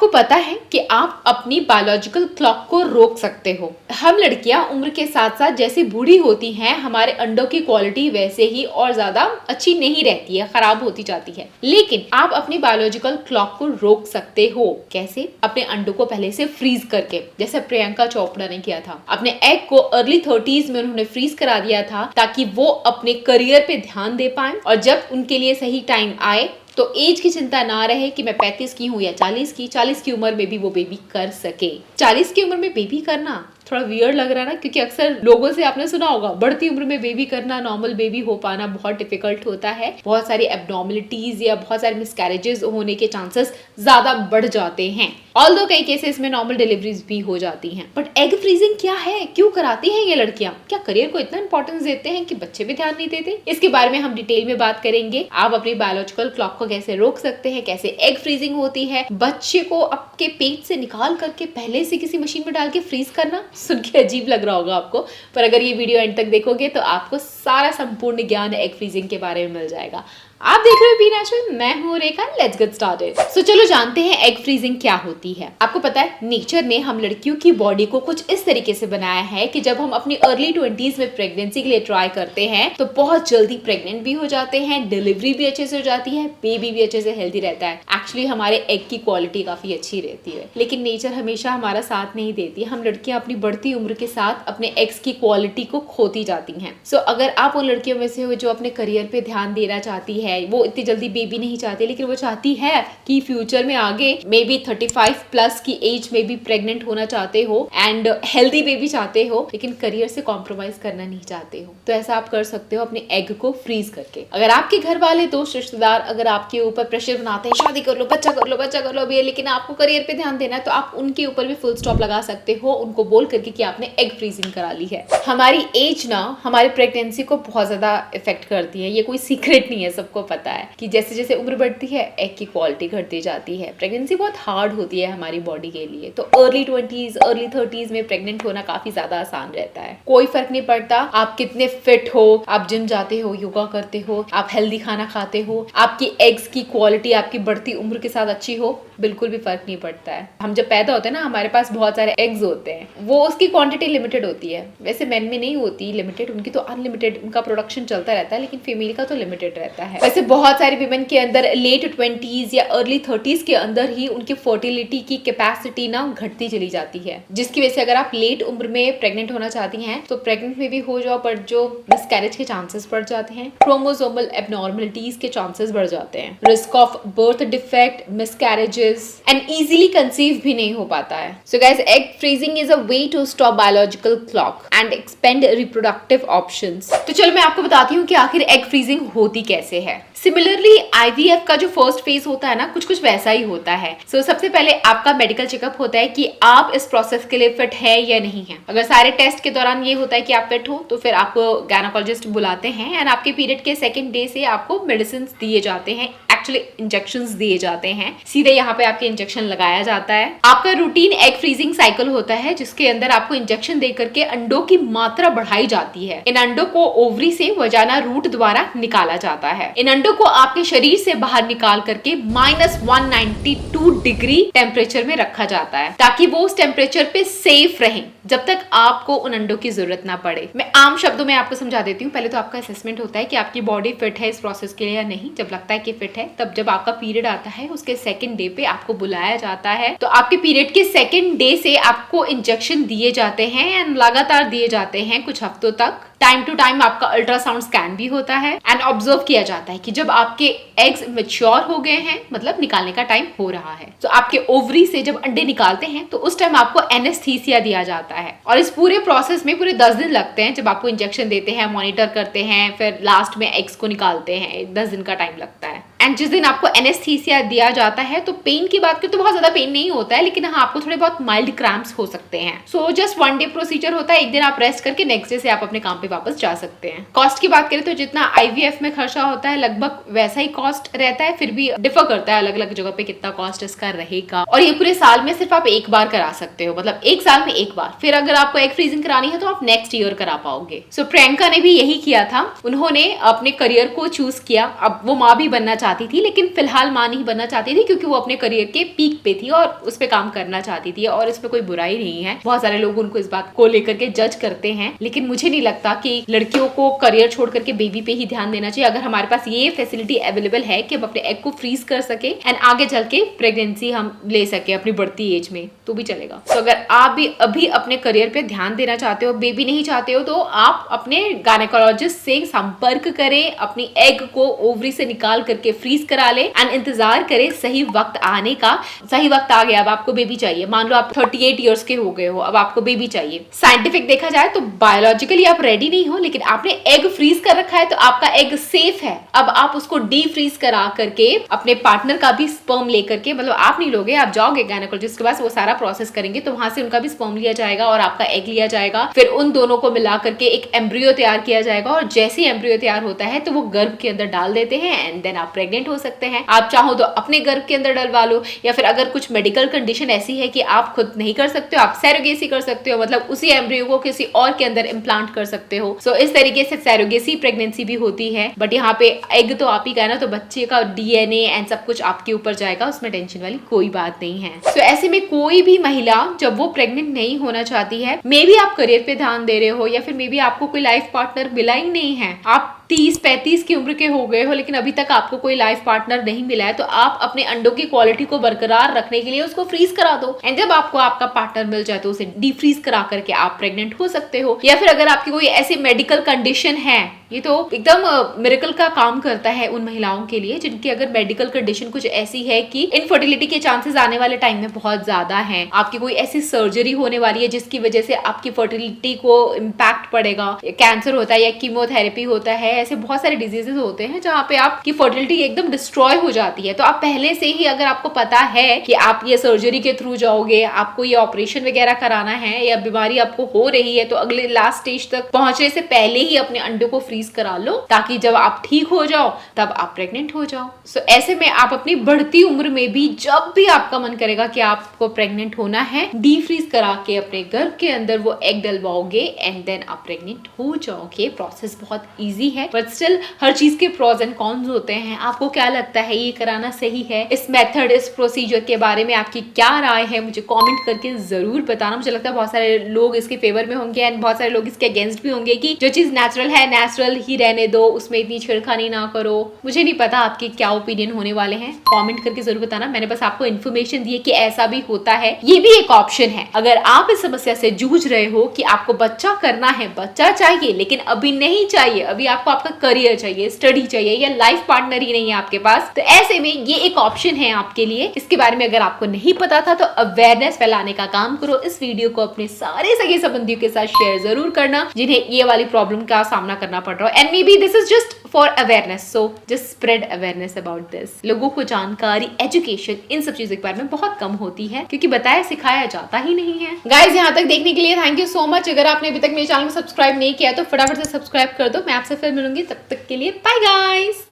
आपको पता है कि आप अपनी बायोलॉजिकल क्लॉक को रोक सकते हो? हम लड़कियां उम्र के साथ साथ जैसे बूढ़ी होती हैं, हमारे अंडों की क्वालिटी वैसे ही और ज्यादा अच्छी नहीं रहती है, खराब होती जाती है। लेकिन आप अपनी बायोलॉजिकल क्लॉक को रोक सकते हो। कैसे? अपने अंडों को पहले से फ्रीज करके, जैसे प्रियंका चोपड़ा ने किया था। अपने एग को अर्ली 30s में उन्होंने फ्रीज करा दिया था ताकि वो अपने करियर पे ध्यान दे पाए, और जब उनके लिए सही टाइम आए तो एज की चिंता ना रहे कि मैं 35 की हूँ या 40 की उम्र में भी वो बेबी कर सके। 40 की उम्र में बेबी करना थोड़ा वियर्ड लग रहा है ना, क्योंकि अक्सर लोगों से आपने सुना होगा बढ़ती उम्र में बेबी करना, नॉर्मल बेबी हो पाना बहुत डिफिकल्ट होता है। बहुत सारी एब्नॉर्मलिटीज या बहुत सारे मिसकैरेजेस होने के चांसेस ज्यादा बढ़ जाते हैं। ऑल्दो कई केसेस में नॉर्मल डिलीवरीज भी हो जाती हैं। बट एग फ्रीजिंग क्या है, क्यों कराती हैं ये लड़कियां? क्या करियर को इतना इंपॉर्टेंस देते हैं कि बच्चे भी ध्यान नहीं देते? इसके बारे में हम डिटेल में बात करेंगे। आप अपनी बायोलॉजिकल क्लॉक को कैसे रोक सकते हैं, कैसे एग फ्रीजिंग होती है, बच्चे को आपके पेट से निकाल करके पहले से किसी मशीन में डाल के फ्रीज करना। सुन के अजीब लग रहा होगा आपको, पर अगर ये वीडियो एंड तक देखोगे तो आपको सारा संपूर्ण ज्ञान एग फ्रीजिंग के बारे में मिल जाएगा। आप देख रहे हो बी नेचुरल, मैं हूँ Rekha. Let's get started. So चलो जानते हैं एग फ्रीजिंग क्या होती है। आपको पता है नेचर ने हम लड़कियों की बॉडी को कुछ इस तरीके से बनाया है कि जब हम अपनी अर्ली 20s में प्रेगनेंसी के लिए ट्राई करते हैं तो बहुत जल्दी प्रेग्नेंट भी हो जाते हैं, डिलीवरी भी अच्छे से हो जाती है, बेबी भी अच्छे से हेल्दी रहता है। एक्चुअली हमारे एग की क्वालिटी काफी अच्छी रहती है, लेकिन नेचर हमेशा हमारा साथ नहीं देती। हम लड़कियां अपनी बढ़ती उम्र के साथ अपने एग्स की क्वालिटी को खोती जाती हैं। सो अगर आप उन लड़कियों में से हो जो अपने करियर पे ध्यान देना चाहती है, वो इतनी जल्दी बेबी नहीं चाहती, लेकिन वो चाहती है कि फ्यूचर में आगे मे बी 35 प्लस की एज में भी प्रेग्नेंट होना चाहते हो एंड हेल्दी बेबी चाहते हो, लेकिन करियर से कॉम्प्रोमाइज करना नहीं चाहते हो, तो ऐसा आप कर सकते हो अपने एग को फ्रीज करके। अगर आपके घर वाले, दोस्त, रिश्तेदार अगर आपके ऊपर प्रेशर बनाते हैं शादी कर लो, बच्चा कर लो, बच्चा कर लो भी, लेकिन आपको करियर पे ध्यान देना है, तो आप उनके ऊपर भी फुल स्टॉप लगा सकते हो, उनको बोल करके कि आपने एग फ्रीजिंग करा ली है। हमारी एज ना हमारी प्रेगनेंसी को बहुत ज्यादा इफेक्ट करती है, ये कोई सीक्रेट नहीं है, सबको पता है कि जैसे जैसे उम्र बढ़ती है एग की क्वालिटी घटती जाती है। प्रेगनेंसी बहुत हार्ड होती है हमारी बॉडी के लिए, तो अर्ली 20s अर्ली 30s में प्रेग्नेंट होना काफी ज्यादा आसान रहता है। कोई फर्क नहीं पड़ता आप कितने फिट हो, आप जिम जाते हो, योगा करते हो, आप हेल्दी खाना खाते हो, आपकी एग्स की क्वालिटी आपकी बढ़ती उम्र के साथ अच्छी हो, बिल्कुल भी फर्क नहीं पड़ता है। हम जब पैदा होते हैं ना, हमारे पास बहुत सारे एग्स होते हैं, वो उसकी क्वांटिटी लिमिटेड होती है। वैसे मेन में नहीं होती लिमिटेड, उनकी तो अनलिमिटेड, उनका प्रोडक्शन चलता रहता है, लेकिन फीमेल का तो लिमिटेड रहता है। वैसे बहुत सारी विमेन के अंदर लेट 20s या अर्ली 30s के अंदर ही उनकी फर्टिलिटी की कैपेसिटी ना घटती चली जाती है, जिसकी वजह से अगर आप लेट उम्र में प्रेग्नेंट होना चाहती हैं तो प्रेग्नेंट में भी हो जाओ, पर जो मिसकैरेज के चांसेस बढ़ जाते हैं, क्रोमोसोमल एब्नॉर्मलिटीज के चांसेस बढ़ जाते हैं, risk of birth defect, miscarriages and easily conceive भी नहीं हो पाता है। So guys, egg freezing is a way to stop biological clock and expand reproductive options. तो चलो मैं आपको बताती हूँ कि आखिर एग फ्रीजिंग होती कैसे है। सिमिलरली IVF का जो फर्स्ट फेज होता है ना, कुछ वैसा ही होता है। सो सबसे पहले आपका मेडिकल चेकअप होता है कि आप इस प्रोसेस के लिए फिट है या नहीं है। अगर सारे टेस्ट के दौरान ये होता है कि आप फिट हो, तो फिर आपको गायनेकोलॉजिस्ट बुलाते हैं एंड आपके पीरियड के सेकंड डे से आपको मेडिसिन दिए जाते हैं, एक्चुअली इंजेक्शंस दिए जाते हैं, सीधे यहाँ पे आपके इंजेक्शन लगाया जाता है। आपका रूटीन एग फ्रीजिंग साइकिल होता है जिसके अंदर आपको इंजेक्शन दे करके अंडों की मात्रा बढ़ाई जाती है। इन अंडों को ओवरी से वजाना रूट द्वारा निकाला जाता है। इन अंडों को आपके शरीर से बाहर निकाल करके -192 डिग्री टेम्परेचर में रखा जाता है ताकि वो उस टेम्परेचर पे सेफ रहें जब तक आपको उन अंडों की जरूरत ना पड़े। मैं आम शब्दों में आपको समझा देती हूँ। पहले तो आपका असेसमेंट होता है कि आपकी बॉडी फिट है इस प्रोसेस के लिए या नहीं। जब लगता है कि फिट है, तब जब आपका पीरियड आता है उसके सेकंड डे पे आपको बुलाया जाता है। तो आपके पीरियड के सेकंड डे से आपको इंजेक्शन दिए जाते हैं एंड लगातार दिए जाते हैं कुछ हफ्तों तक। टाइम टू टाइम आपका अल्ट्रासाउंड स्कैन भी होता है एंड ऑब्जर्व किया जाता है कि जब आपके एग्स मैच्योर हो गए हैं, मतलब निकालने का टाइम हो रहा है, तो आपके ओवरी से जब अंडे निकालते हैं तो उस टाइम आपको एनेस्थीसिया दिया जाता है। और इस पूरे प्रोसेस में पूरे 10 दिन लगते हैं। जब आपको इंजेक्शन देते हैं, मॉनिटर करते हैं, फिर लास्ट में एग्स को निकालते हैं, 10 दिन का टाइम लगता है। एंड जिस दिन आपको एनेस्थीसिया दिया जाता है, तो पेन की बात करें तो बहुत ज्यादा पेन नहीं होता है, लेकिन हाँ आपको थोड़े बहुत माइल्ड क्रैम्प्स हो सकते हैं। सो जस्ट 1 डे प्रोसीजर होता है, एक दिन आप रेस्ट करके नेक्स्ट डे से आप अपने काम पे वापस जा सकते हैं। कॉस्ट की बात करें तो जितना IVF में खर्चा होता है लगभग वैसा ही कॉस्ट रहता है, फिर भी डिफर करता है अलग अलग जगह पे कितना कॉस्ट इसका रहेगा। और ये पूरे साल में सिर्फ आप एक बार करा सकते हो, मतलब एक साल में एक बार। फिर अगर आपको एग फ्रीजिंग करानी है तो आप नेक्स्ट ईयर करा पाओगे। सो प्रियंका ने भी यही किया था, उन्होंने अपने करियर को चूज किया। अब वो माँ भी बनना चाहती चाहती थी, लेकिन फिलहाल माँ नहीं बनना चाहती थी क्योंकि वो अपने करियर के पीक पे थी और उस पे काम करना चाहती थी, और इसमें कोई बुराई नहीं है। बहुत सारे लोग उनको इस बात को लेकर के जज करते हैं, लेकिन मुझे नहीं लगता कि लड़कियों को करियर छोड़ करके बेबी पे ही ध्यान देना चाहिए। अगर हमारे पास ये फैसिलिटी अवेलेबल है कि हम अपने एग को फ्रीज कर सके एंड आगे चल के प्रेगनेंसी हम ले सके अपनी बढ़ती एज में, तो भी चलेगा। तो अगर आप भी अभी अपने करियर पे ध्यान देना चाहते हो, बेबी नहीं चाहते हो, तो आप अपने गायनेकोलॉजिस्ट से संपर्क करें, अपनी एग को ओवरी से निकाल करके फ्रीज करा ले एंड इंतजार करें सही वक्त आने का। सही वक्त आ गया, अब आपको बेबी चाहिए, मान लो आप 38 इयर्स के हो गए हो, अब आपको बेबी चाहिए। साइंटिफिक देखा जाए तो बायोलॉजिकली आप रेडी नहीं हो, लेकिन आपने एग फ्रीज कर रखा है, तो आपका एग सेफ है। अब आप उसको डी फ्रीज करा करके अपने पार्टनर का भी स्पर्म लेकर के, मतलब आप नहीं लोगे, आप जाओगे गायनेकोलॉजिस्ट के पास, वो सारा प्रोसेस करेंगे, तो वहां से उनका भी स्पर्म लिया जाएगा और आपका एग लिया जाएगा। फिर उन दोनों को मिला करके एक एम्ब्रियो तैयार किया जाएगा, और जैसे ही एम्ब्रियो तैयार होता है तो वो गर्भ के अंदर डाल देते हैं एंड देन आप प्रेग्नेंट हो सकते हैं। आप चाहो तो अपने गर्भ के अंदर डलवा लो, या फिर अगर कुछ मेडिकल कंडीशन ऐसी है कि आप खुद नहीं कर सकते हो, आप सैरोगेसी कर सकते हो, मतलब उसी एम्ब्रियो को किसी और के अंदर इम्प्लांट कर सकते हो। सो इस तरीके से सैरोगेसी प्रेगनेंसी भी होती है, बट यहाँ पे एग तो आप ही का है ना, तो बच्चे का डीएनए एंड सब कुछ आपके ऊपर जाएगा, उसमें टेंशन वाली कोई बात नहीं है। सो ऐसे में कोई भी महिला जब वो प्रेग्नेंट नहीं होना चाहती है, मे बी आप करियर पे ध्यान दे रहे हो, या फिर मे बी आपको कोई लाइफ पार्टनर मिला ही नहीं है, आप 30-35 की उम्र के हो गए हो, लेकिन अभी तक आपको कोई लाइफ पार्टनर नहीं मिला है, तो आप अपने अंडों की क्वालिटी को बरकरार रखने के लिए उसको फ्रीज करा दो, एंड जब आपको आपका पार्टनर मिल जाए तो उसे डीफ्रीज करा करके आप प्रेग्नेंट हो सकते हो। या फिर अगर आपकी कोई ऐसी मेडिकल कंडीशन है, ये तो एकदम मिरेकल का काम करता है उन महिलाओं के लिए जिनकी अगर मेडिकल कंडीशन कुछ ऐसी है कि इनफर्टिलिटी के चांसेस आने वाले टाइम में बहुत ज्यादा हैं, आपकी कोई ऐसी सर्जरी होने वाली है जिसकी वजह से आपकी फर्टिलिटी को इम्पैक्ट पड़ेगा, कैंसर होता है या कीमोथेरेपी होता है, ऐसे बहुत सारे डिजीजेस होते हैं जहाँ पे आपकी फर्टिलिटी एकदम डिस्ट्रॉय हो जाती है। तो आप पहले से ही अगर आपको पता है कि आप ये सर्जरी के थ्रू जाओगे, आपको ये ऑपरेशन वगैरह कराना है या बीमारी आपको हो रही है, तो अगले लास्ट स्टेज तक पहुंचने से पहले ही अपने अंडों को फ्रीज करा लो, ताकि जब आप ठीक हो जाओ तब आप प्रेग्नेंट हो जाओ। सो ऐसे में आप अपनी बढ़ती उम्र में भी जब भी आपका मन करेगा कि आपको प्रेग्नेंट होना है, डी फ्रीज करा के अपने गर्भ के अंदर वो एग डलवाओगे एंड देन आप प्रेग्नेंट हो जाओगे। प्रोसेस बहुत इजी है, बट स्टिल हर चीज के प्रोज एंड कॉन्स होते हैं। आपको क्या लगता है ये कराना सही है? इस मेथड, इस प्रोसीजर के बारे में आपकी क्या राय है, मुझे कमेंट करके जरूर बताना। मुझे लगता है बहुत सारे लोग इसके फेवर में होंगे एंड बहुत सारे लोग इसके अगेंस्ट भी होंगे कि जो चीज नेचुरल है नेचुरल ही रहने दो, उसमें इतनी छेड़खानी ना करो। मुझे नहीं पता आपके क्या ओपिनियन होने वाले हैं, कमेंट करके जरूर बताना। मैंने बस आपको इन्फॉर्मेशन दी है कि ऐसा भी होता है, ये भी एक ऑप्शन है। अगर आप इस समस्या से जूझ रहे हो कि आपको बच्चा करना है, बच्चा चाहिए लेकिन अभी नहीं चाहिए, अभी आपको आपका करियर चाहिए, स्टडी चाहिए, या लाइफ पार्टनर ही नहीं है आपके पास, तो ऐसे में ये एक ऑप्शन है आपके लिए। इसके बारे में अगर आपको नहीं पता था तो अवेयरनेस फैलाने का काम करो। इस वीडियो को अपने सारे सगे संबंधियों के साथ शेयर जरूर करना जिन्हें ये वाली प्रॉब्लम का सामना करना पड़ रहा है, and may be this is just for awareness, so just spread awareness about this. लोगों को जानकारी, एजुकेशन, इन सब चीजों के बारे में बहुत कम होती है क्योंकि बताया सिखाया जाता ही नहीं है। गाइज, यहाँ तक देखने के लिए थैंक यू सो मच। अगर आपने अभी तक मेरे चैनल को सब्सक्राइब नहीं किया तो फटाफट से सब्सक्राइब कर दो। मैं आपसे फिर मिलूंगी, तब तक के लिए बाय गाइज।